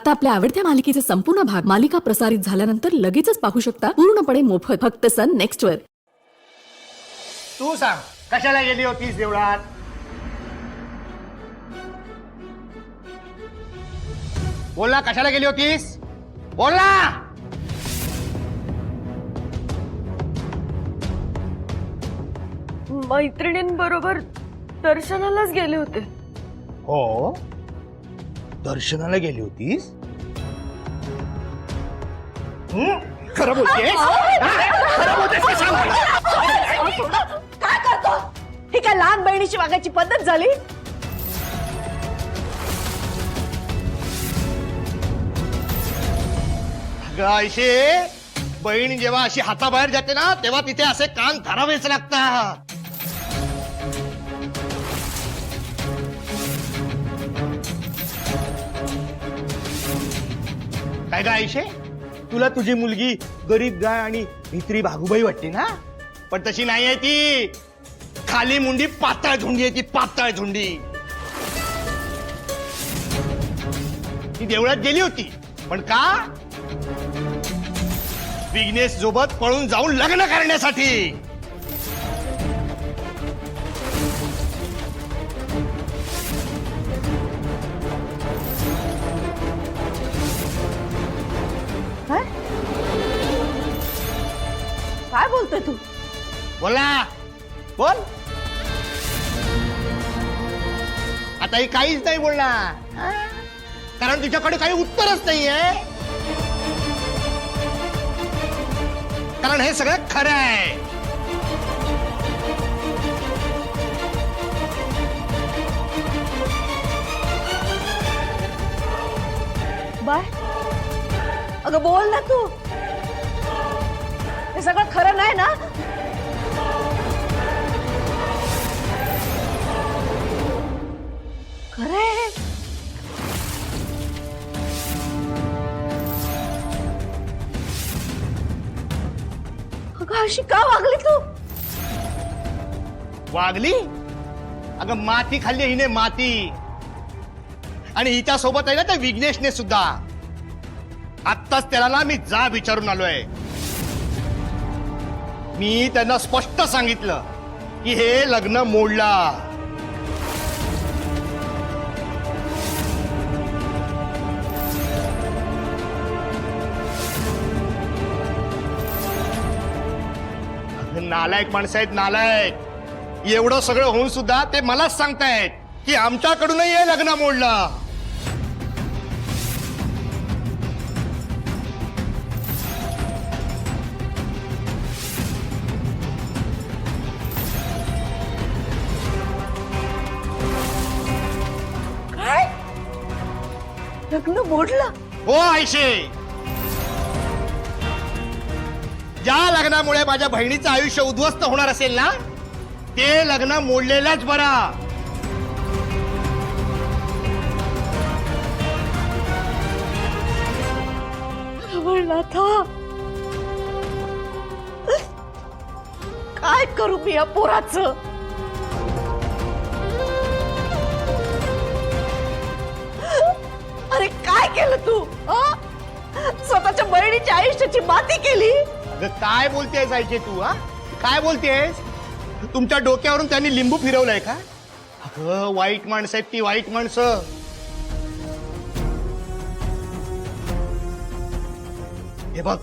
आता आपल्या आवडत्या मालिकेचे संपूर्ण भाग मालिका प्रसारित झाल्यानंतर लगेचच पाहू शकता पूर्णपणे मोफत फक्त सन नेक्स्ट वर। तू सांग कशाला गेली होतीस देवळात? बोल ना, कशाला गेली होतीस? बोल ना. मैत्रिणींबरोबर दर्शनालाच गेले होते। हो, दर्शनाला गेली होतीस? खरं बोलतेस? खरं बोलतेस का सांग मला? काय करतो? ही काय लहान बहिणीची वागायची पद्धत झाली? अगं आयशे, बहीण जेव्हा अशी हाताबाहेर जाते ना तेव्हा तिथे असे कान धरावेच लागतात। काय ग आयशे, तुला तुझी मुलगी गरीब गाय आणि भित्री भागूबाई वाटते ना, पण तशी नाही आहे ती। खाली मुंडी पातळ झुंडी आहे ती, पातळ झुंडी। ती देवळात गेली होती पण का? विघ्नेश सोबत पळून जाऊन लग्न करण्यासाठी। काय बोलतोय तू? बोला, बोल। आता ही काहीच नाही बोलणार, कारण तुझ्याकडे काही उत्तरच नाहीये, कारण हे सगळं खरं आहे। बाय, अगं बोल ना तू। हे सगळं खरं नाही ना? खरं आहे? अगं अशी का वागली तू? वागली? अगं माती खाल्ली हिने, माती। आणि हिच्या सोबत आहे ना त्या विघ्नेशने सुद्धा। आत्ताच त्याला ना मी जा विचारून आलोय। मी त्यांना स्पष्ट सांगितलं की हे लग्न मोडला। नालायक माणसं आहेत, नालायक। एवढं सगळं होऊन सुद्धा ते मलाच सांगतायत की आमच्याकडूनही हे लग्न मोडलं। काय? लग्न मोडलं? हो आयशे, ज्या लग्नामुळे माझ्या बहिणीचं आयुष्य उद्ध्वस्त होणार असेल ना, ते लग्न मोडलेलंच बरा। नाथा, काय करू मी या पोराचं? अरे काय केलं तू? स्वतःच्या बहिणीच्या आयुष्याची माती केली। अगं काय बोलतेस आयशे तू? काय बोलतेस? तुमच्या डोक्यावरून त्यांनी लिंबू फिरवलंय का? अगं वाईट माणसं आहेत ती, वाईट माणसं। हे बघ,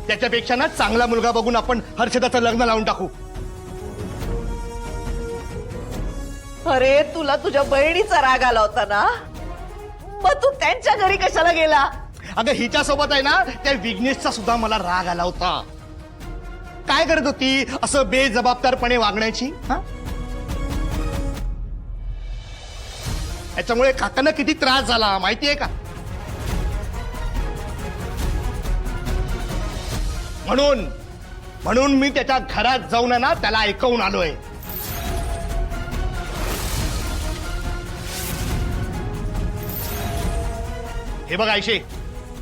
त्याच्यापेक्षा ना चांगला मुलगा बघून आपण हर्षदाचं लग्न लावून टाकू। अरे तुला तुझ्या बहिणीचा राग आला होता ना, मग तू त्यांच्या घरी कशाला गेला? अगं हिच्या सोबत आहे ना त्या विघ्नेशचा सुद्धा मला राग आला होता। काय करत होती असं बेजबाबदारपणे वागण्याची? याच्यामुळे काकांना किती त्रास झाला माहितीये का? म्हणून मी त्याच्या घरात जाऊन ना त्याला ऐकवून आलोय। हे बघ आयशे,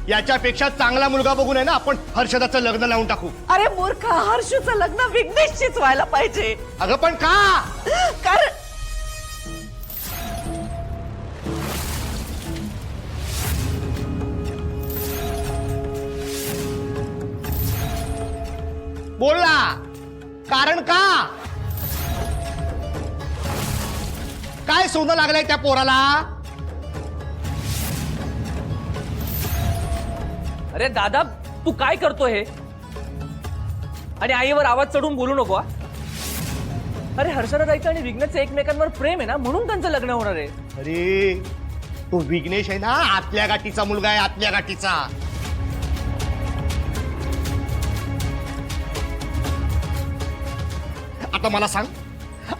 याच्यापेक्षा चांगला मुलगा बघून आहे ना आपण हर्षदाचं लग्न लावून टाकू। अरे मूर्ख, हर्षूचं लग्न विघ्नेशशीच व्हायला पाहिजे। अगं पण का? कारण बोल ना, कारण का? काय सोनं लागलंय त्या पोराला? अरे दादा, तू काय करतोय हे? आणि आईवर आवाज चढून बोलू नको हा. अरे हर्षदाचं आणि विघ्नेशचं एकमेकांवर प्रेम आहे ना, म्हणून त्यांचं लग्न होणार आहे. अरे तो विघ्नेश आहे ना, आतल्या गाठीचा मुलगा आहे, आतल्या गाठीचा. आता मला सांग,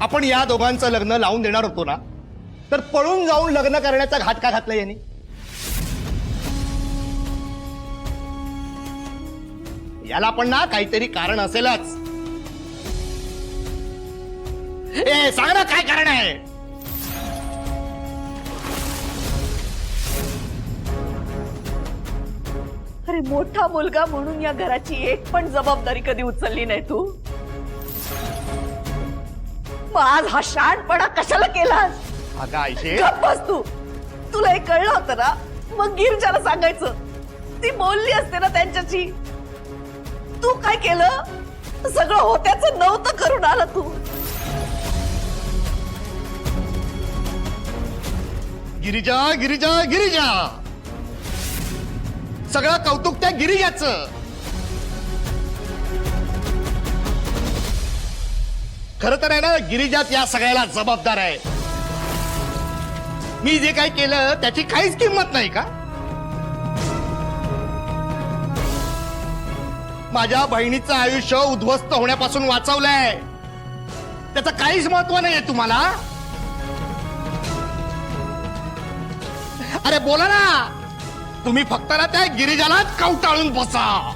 आपण या दोघांचं लग्न लावून देणार होतो ना, तर पळून जाऊन लग्न करण्याचा घाट का घातला याने? याला पण ना काहीतरी कारण असेलच. ए सांग ना, काय कारण आहे? अरे मोठा मुलगा म्हणून या घराची एक पण जबाबदारी कधी उचलली नाही तू. मग आज हा शहाणपणा कशाला केलास? अगं आयशे, गप्प बस तू. तुला हे कळलं होतं ना, मग गिरजाला सांगायचं. ती बोलली असते ना त्यांच्याशी. तू काय केलं? सगळं होत्याचं नव्हतं करून आला तू. गिरिजा गिरिजा गिरिजा, सगळं कौतुक त्या गिरिजाचं. खरं तर आहे ना, गिरिजात या सगळ्याला जबाबदार आहे. मी जे काही केलं त्याची काहीच किंमत नाही का? माझ्या बहिणीचं आयुष्य उद्ध्वस्त होण्यापासून वाचवलंय, त्याचं काहीच महत्व नाहीये तुम्हाला? अरे बोला ना, तुम्ही फक्त ना त्या गिरिजालाच कवटाळून बसा.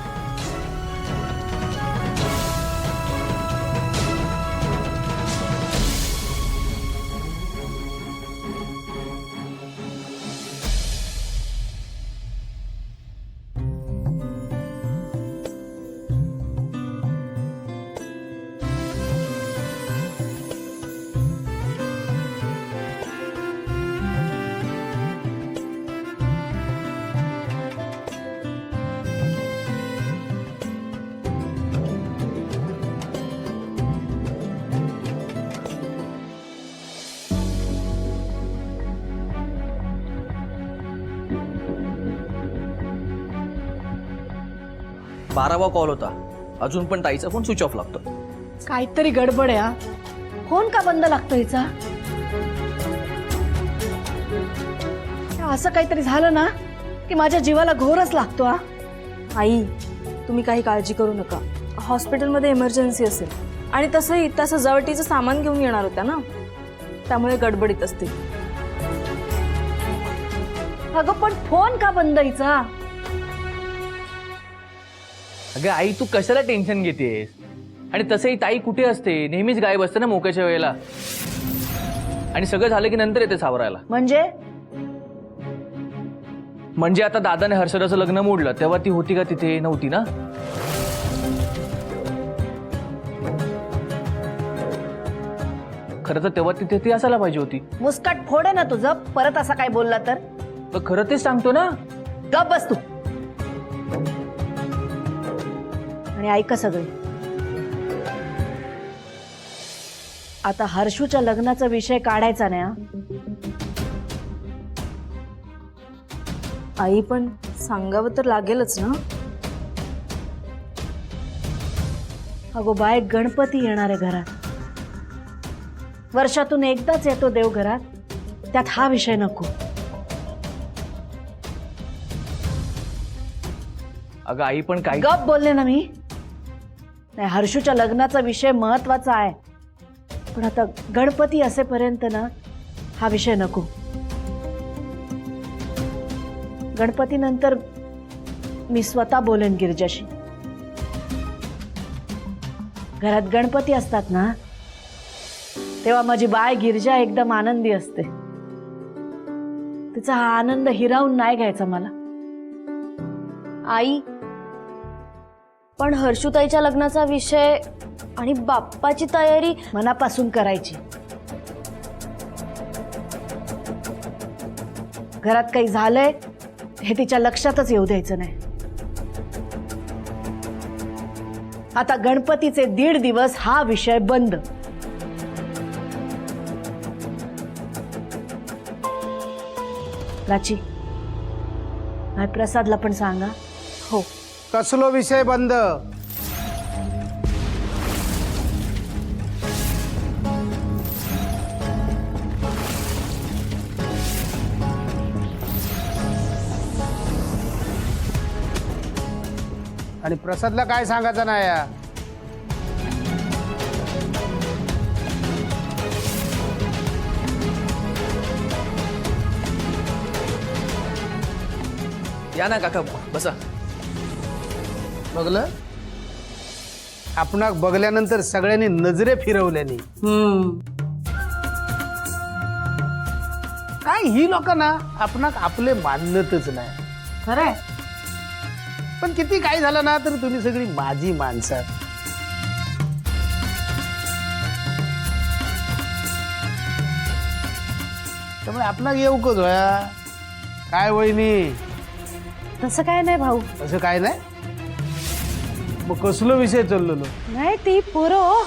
बारावा कॉल होता, अजून पण ताईचा फोन स्विच ऑफ लागतो. काहीतरी गडबड आहे हा. फोन का बंद लागतो हिचा? असं काहीतरी झालं ना की माझ्या जीवाला घोरच लागतो हा. आई, तुम्ही काही काळजी करू नका. हॉस्पिटलमध्ये इमर्जन्सी असेल आणि तसंही त्या सजावटीचं सामान घेऊन येणार होत्या ना, त्यामुळे गडबडीत असतील. अगं पण फोन का बंद हिचा? अगं आई, तू कशाला टेन्शन घेतेस? आणि तसंही ताई कुठे असते, नेहमीच गायब असते ना मोक्याच्या वेळेला. आणि सगळं झालं की नंतर येते सावरायला. म्हणजे आता दादाने हर्षदाचं लग्न मोडलं तेव्हा ती होती का तिथे? नव्हती ना. खरं तर तेव्हा तिथे ती असायला पाहिजे होती. मुस्काट फोडे ना तुझं, परत असा काय बोलला तर. खरं तेच सांगतो ना. गप बस तू. आणि ऐका सगळे, आता हर्षूच्या लग्नाचा विषय काढायचा नाही हा. आई, पण सांगावं तर लागेलच ना. अगो बाय, गणपती येणार आहे घरात. वर्षातून एकदाच येतो देव घरात, त्यात हा विषय नको. अगं आई, पण काय? गप बोलले ना मी. नाही, हर्षूच्या लग्नाचा विषय महत्वाचा आहे, पण आता गणपती असेपर्यंत ना हा विषय नको. गणपती नंतर मी स्वतः बोलेन गिरजाशी. घरात गणपती असतात ना, तेव्हा माझी बाय गिरजा एकदम आनंदी असते. तिचा हा आनंद हिरावून नाही घ्यायचा मला. आई, पण हर्षुताईच्या लग्नाचा विषय आणि बाप्पाची तयारी मनापासून करायची. घरात काही झालंय हे तिच्या लक्षातच येऊ द्यायचं नाही. आता गणपतीचे 1.5 दिवस हा विषय बंद. प्राची, काय प्रसादला पण सांगा. हो. कसलो विषय बंद? आणि प्रसादला काय सांगायचं नाही या? या ना काका बसा. बघलं, आपणाक बघल्यानंतर सगळ्यांनी नजरे फिरवल्यानी काय ही लोक ना आपणाक आपले मानतच नाही. खरंय. पण किती काय झालं ना तर तुम्ही सगळी माझी माणसं. त्यामुळे आपणाक येऊकच होया. काय वहिनी, तसं काय नाही भाऊ. असं काय नाही. मग कसलो विषय चाललेलो? नाही, ती पोरं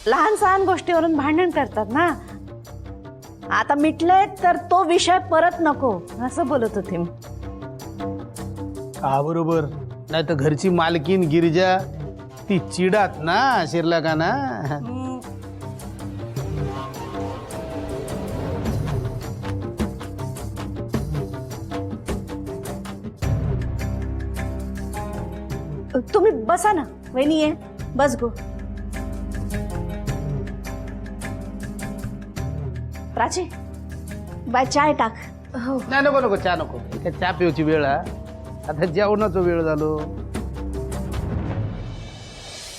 लहान सहान गोष्टीवरून भांडण करतात ना. आता मिटलंय तर तो विषय परत नको असं बोलत होते मी. हा बरोबर. नाही तर घरची मालकीन गिरिजा ती चिडात ना शिरला का ना. तुम्ही बसा ना वहिनी, ये बस गो. प्राची, बाय चाय टाक. नाही नको नको, चहा नको. काय चहा पिवची वेळ हा? आता जेवणाचा वेळ झालो.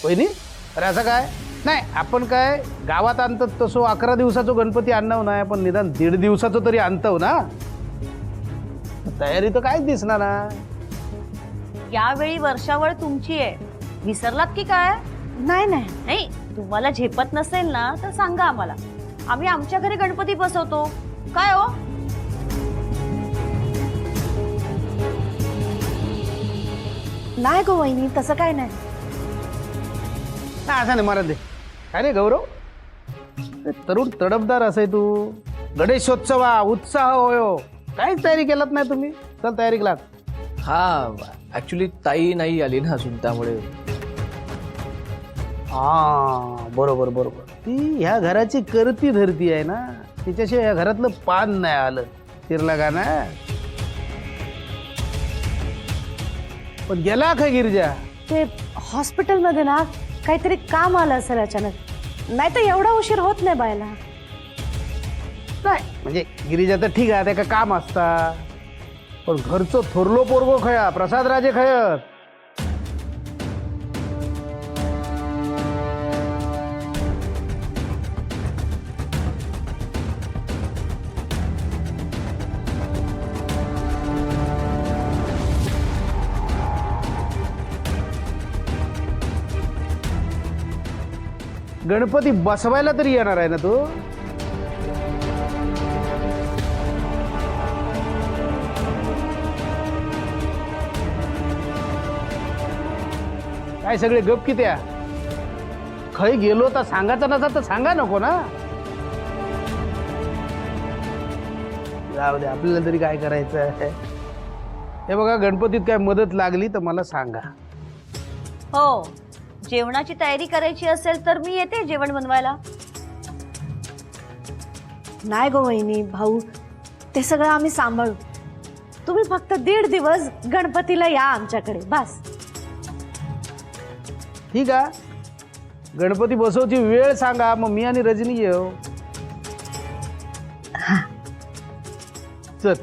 वहिनी, अरे असं काय नाही, आपण काय गावात आणतो तसो 11 दिवसाचो गणपती आणणं नाही, पण निदान 1.5 दिवसाचो तरी आणतो ना. तयारी तर काहीच दिसणार ना. यावेळी वर्षावळ तुमची आहे, विसरलात की काय? नाही नाही, नाही, तुम्हाला झेपत नसेल ना तर सांगा आम्हाला, आम्ही आमच्या घरी गणपती बसवतो. काय हो? नाही गो वहिनी, तसं काय नाही. असं नाही मला दे. काय रे गौरव, तरुण तडफदार असे तू. गणेशोत्सवा उत्साह होयो, काहीच तयारी केलात नाही तुम्ही. चल तयारी केलात. हा ऍक्च्युली ताई नाही आली ना अजून, त्यामुळे. हा बरोबर बरोबर. ती ह्या घराची करती धरती आहे ना, तिच्याशिवाय या घरातलं पान नाही आलं. शिरला का ना. पण गेला का गिरजा? ते हॉस्पिटलमध्ये ना काहीतरी काम आलं असेल अचानक, नाही तर एवढा उशीर होत नाही बायला. नाही म्हणजे गिरिजा तर ठीक आहे, त्या काम असता. पण घरचं थोरलो पोरगो खया, प्रसाद राजे खयत. गणपती बसवायला तरी येणार आहे ना तू? काय सगळे गप कित्या? खय गेलो तर सांगायचं नसा तर सांगा नको ना. जाऊ दे, आपल्याला तरी काय करायचं आहे. हे बघा, गणपतीत काय मदत लागली तर मला सांगा. हो, जेवणाची तयारी करायची असेल तर मी येते जेवण बनवायला. नाही गो वहिनी, भाऊ ते सगळं आम्ही सांभाळू. तुम्ही फक्त 1.5 दिवस गणपतीला या आमच्याकडे बस. ठीक आहे, गणपती बसवची वेळ सांगा, मग मी आणि रजनी येऊ. चल.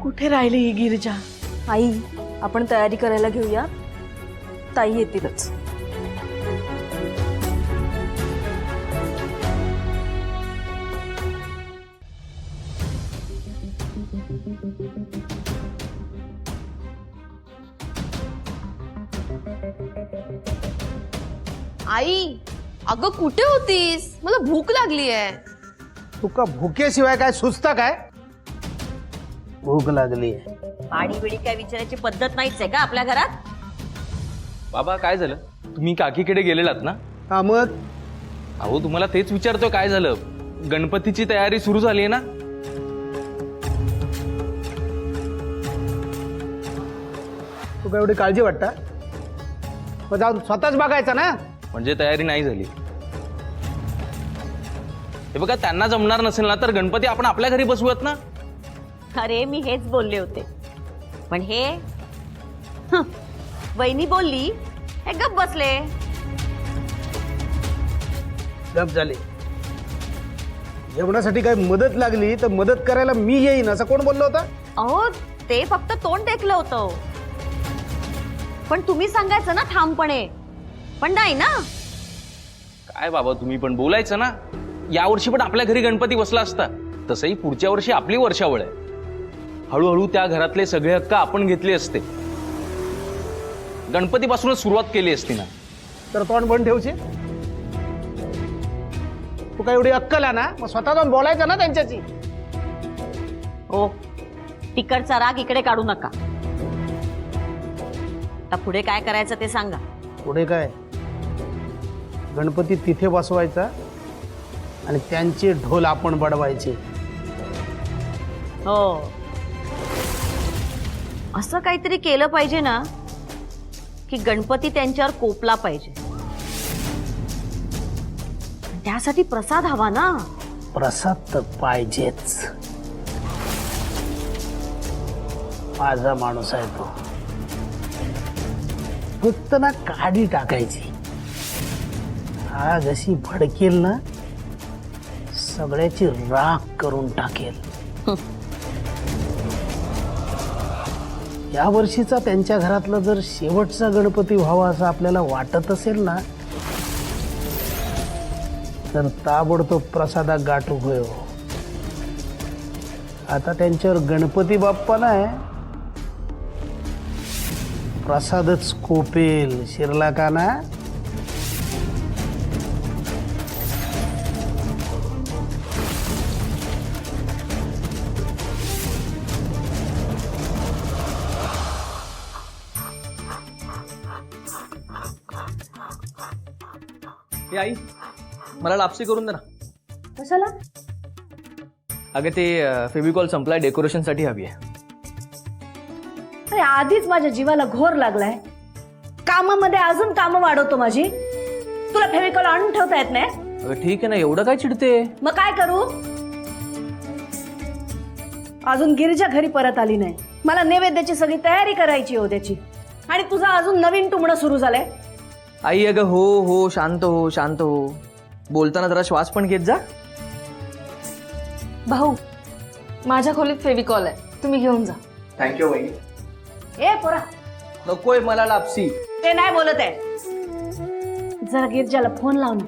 कुठे राहिली ही गिरिजा? आई, आपण तयारी करायला घेऊया, ताई येतीलच. आई अगं कुठे होतीस? मला भूक लागली आहे. तुका भुकेशिवाय काय सुचता काय? भूक लागली पाणी बिडी काय विचारायची पद्धत नाहीच आहे का आपल्या घरात? बाबा काय झालं? तुम्ही काकीकडे गेलेलात ना? हा मग अहो तुम्हाला तेच विचारतोय काय झालं. गणपतीची तयारी सुरू झाली आहे ना? तुका एवढी काळजी वाटता? मग जाऊन स्वतःच बघायचं ना. म्हणजे तयारी नाही झाली. हे बघा त्यांना जमणार नसेल ना तर गणपती आपण आपल्या घरी बसवूयात ना. अरे मी हेच बोलले होते पण हे वहिनी बोलली हे गप बसले. गप झाले. जेवणासाठी काही मदत लागली तर मदत करायला मी येईन असं कोण बोललं होतं? अहो ते फक्त तोंड टेकलं होतं पण तुम्ही सांगायचं ना ठामपणे. पण नाही ना. काय बाबा तुम्ही पण बोलायचं ना. यावर्षी पण आपल्या घरी गणपती बसला असता. तसंही पुढच्या वर्षी आपली वर्षावळ आहे. हळूहळू त्या घरातले सगळे हक्क आपण घेतले असते. गणपतीपासूनच सुरुवात केली असती ना. तर तोंड बंद ठेवचे. तू काय एवढी अक्कल आहे ना मग स्वतः जाऊन बोलायचं ना त्यांच्याशी. हो तिकडचा राग इकडे काढू नका. आता पुढे काय करायचं ते सांगा. पुढे काय गणपती तिथे बसवायचा आणि त्यांचे ढोल आपण बडवायचे. हो असं काहीतरी केलं पाहिजे ना की गणपती त्यांच्यावर कोपला पाहिजे. त्यासाठी प्रसाद हवा ना. प्रसाद तर पाहिजेच. माझा माणूस आहे तो. फक्त ना काडी टाकायची. हा जशी भडकेल ना सगळ्याची राख करून टाकेल. या वर्षीचा त्यांच्या घरातला जर शेवटचा गणपती व्हावा असं आपल्याला वाटत असेल ना तर ताबडतोब प्रसादात गाठू होय. आता त्यांच्यावर गणपती बाप्पा नाही प्रसादच कोपेल. शिरला का ना. हे आई मला लापसी करून दे ना. कशाला? अगं ते फेविकॉल संपलाय डेकोरेशनसाठी हवी आहे. अरे आधीच माझ्या जीवाला घोर लागलाय. कामामध्ये अजून कामं वाढवतो माझी. तुला फेविकॉल आणून ठेवता येत नाही? अगं ठीक आहे ना एवढं काय चिडते. मग काय करू? अजून गिरिजा घरी परत आली नाही. मला नैवेद्याची सगळी तयारी करायची हो त्याची. आणि तुझा अजून नवीन टुमणं सुरू झालंय. आई अगं हो हो शांत हो शांत हो. बोलताना जरा श्वास पण घेत जा. भाऊ माझ्या खोलीत फेविकॉल आहे, तुम्ही घेऊन जा. थँक्यू बाई. ए पोरा नकोय मला लापसी. ते नाही बोलत आहे. जरा गिरजाला फोन लाव ना.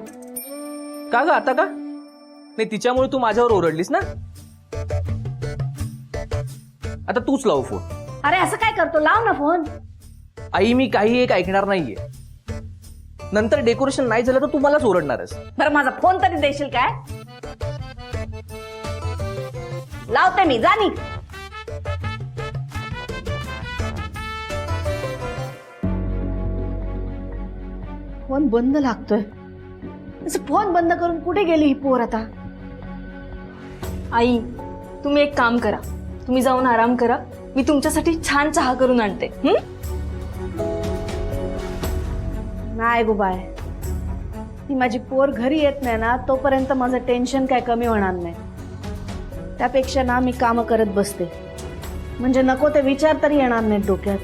का ग आता का? नाही तिच्यामुळे तू माझ्यावर ओरडलीस ना. आता तूच लाव फोन. अरे असं काय करतो? लाव ना फोन. आई मी काही एक ऐकणार नाहीये. नंतर डेकोरेशन नाही झालं तर तू मलाच ओरडणारच. बरं माझा फोन तरी देशील काय? लावते मी. जा नी. फोन बंद लागतोय. फोन बंद करून कुठे गेली ही पोर आता? आई तुम्ही एक काम करा, तुम्ही जाऊन आराम करा. मी तुमच्यासाठी छान चहा करून आणते. नाही गो बाय. ती माझी पोर घरी येत नाही ना तोपर्यंत माझं टेन्शन काय कमी होणार नाही. त्यापेक्षा ना मी कामं करत बसते म्हणजे नको ते विचार तरी येणार नाहीत डोक्यात.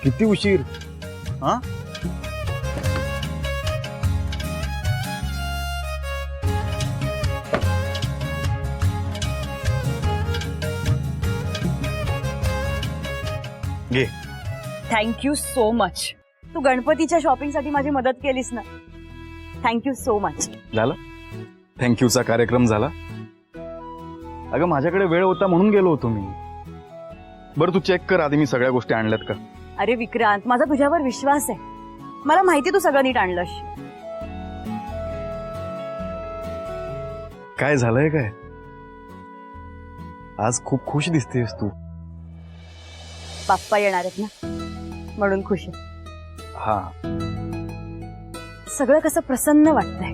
किती उशीर? हा घे. Thank you so much. तू गणपतीच्या शॉपिंगसाठी माझी मदत केलीस ना, थँक्यू सो मच. झालं थँक्यूचा कार्यक्रम झाला. अगं माझ्याकडे वेळ होता म्हणून गेलो होतो मी. बरं तू चेक कर आधी मी सगळ्या गोष्टी आणल्यात का. अरे विक्रांत, माझा तुझ्यावर विश्वास आहे. मला माहिती तू सगळं नीट आणलंस. काय झालंय काय? आज खूप खुश दिसतेस तू. बाप्पा येणार आहेत ना, म्हणून खुश आहे. हा सगळं कसं प्रसन्न वाटतंय.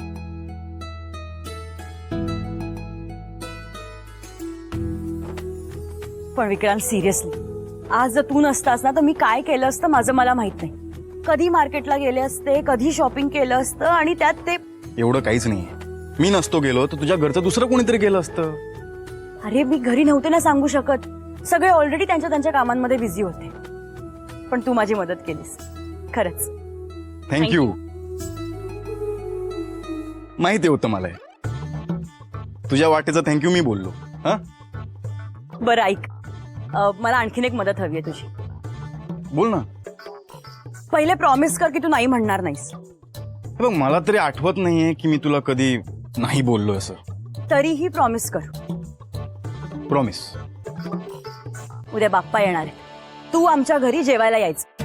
पण विक्रांत, सिरियसली आज जर तू नसतास ना तर मी काय केलं असतं माझं मला माहित नाही. कधी मार्केटला गेले असते, कधी शॉपिंग केलं असतं, आणि त्यात ते. एवढं काहीच नाहीये. मी नसतो गेलो तर तुझ्या घरचं दुसरं कोणीतरी गेलं असतं. अरे मी घरी नव्हते ना सांगू शकत. सगळे ऑलरेडी त्यांच्या त्यांच्या कामांमध्ये बिझी होते. पण तू माझी मदत केलीस, खरंच. थँक्यू. माहिती होतं मला हे. तुझ्या वाटेचं थँक्यू मी बोललो. हा बरं ऐक, मला आणखीन एक मदत हवी आहे तुझी. बोल ना. पहिले प्रॉमिस कर की तू नाही म्हणणार नाहीस. हे बघ मला तरी आठवत नाहीये की मी तुला कधी नाही बोललो असं. तरीही प्रॉमिस कर. प्रॉमिस. उद्या बाप्पा येणार आहे, तू आमच्या घरी जेवायला यायचं.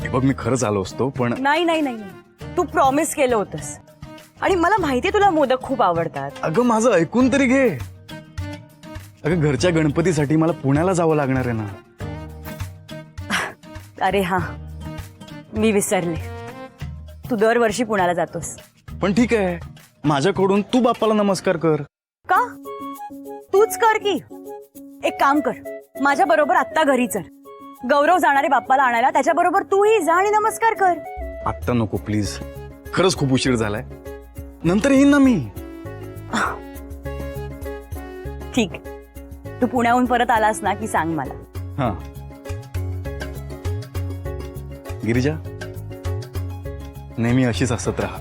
हे बघ मी खरंच आलो असतो पण नाही नाही नाही नाही. तू प्रॉमिस केलं होतंस आणि मला माहितीये तुला मोदक खूप आवडतात. अगं माझं ऐकून तरी घे. अगं घरच्या गणपतीसाठी मला पुण्याला जावं लागणार आहे ना. अरे हा, मी विसरले. तू दरवर्षी पुण्याला जातोस. पण ठीक आहे, माझ्याकडून तू बाप्पाला नमस्कार कर. का? तूच कर की. एक काम कर, माझ्या बरोबर आत्ता घरी चल. गौरव जाणारे बाप्पाला आणायला, त्याच्या बरोबर तूही जा आणि नमस्कार कर. आत्ता नको प्लीज, खरंच खूप उशीर झालाय. नंतर येईन ना मी. ठीक, तू पुण्याहून परत आलास ना की सांग मला. हा गिरिजा, नेहमी अशीच हसत राहा.